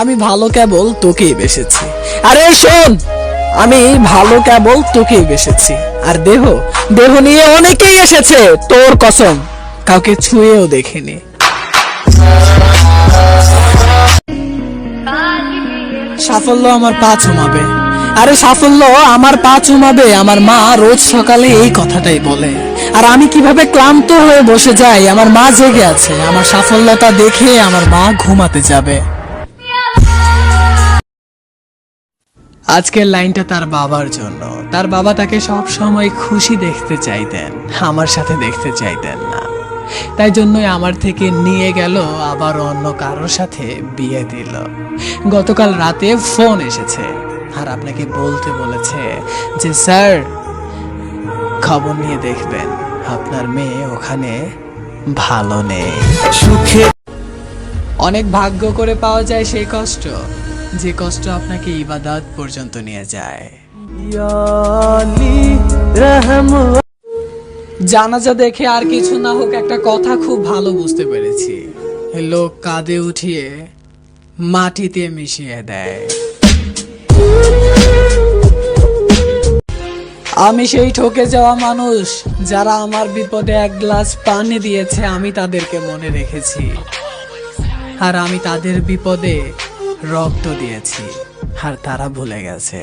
আমি ভালো কেবল তোকেই বেসেছি। আরে শোন, আমি ভালো কেবল তোকেই বেসেছি। আর দেহ দেহ নিয়ে অনেকেই এসেছে, তোর কসম কাউকে ছুঁয়েও দেখিনি। সাফল্য আমার পা চুমাবে। আরে সাফল্য আমার পা চুমাবে, আমার মা রোজ সকালে এই কথাটাই বলে। আর আমি কিভাবে ক্লান্ত হয়ে বসে যাই, আমার মা জেগে আছে। আমার সাফল্যতা দেখে আমার মা ঘুমাতে যাবে। আজকের লাইনটা তার বাবার জন্য। তার বাবা তাকে সব সময় খুশি দেখতে চাইতেন, আমার সাথে দেখতে চাইতেন না। তাই জন্যই আমার থেকে নিয়ে গেল, আবার অন্য কারোর সাথে বিয়ে দিল। গতকাল রাতে ফোন এসেছে আর আপনাকে বলতে বলেছে যে স্যার, খবর নিয়ে দেখবেন আপনার মেয়ে ওখানে ভালো নেই। সুখে অনেক ভাগ্য করে পাওয়া যায় সেই কষ্ট, যে কষ্ট আপনাকে ইবাদত পর্যন্ত নিয়ে যায়। জানাজা দেখে আর কিছু না হোক, একটা কথা খুব ভালো বুঝতে পেরেছি। লোক কাঁধে উঠিয়ে মাটিতে মিশিয়ে দেয়। আমি সেই ঠকে যাওয়া মানুষ, যারা আমার বিপদে এক গ্লাস পানি দিয়েছে, আমি তাদেরকে মনে রেখেছি। আর আমি তাদের বিপদে রক্ত দিয়েছি, আর তারা ভুলে গেছে।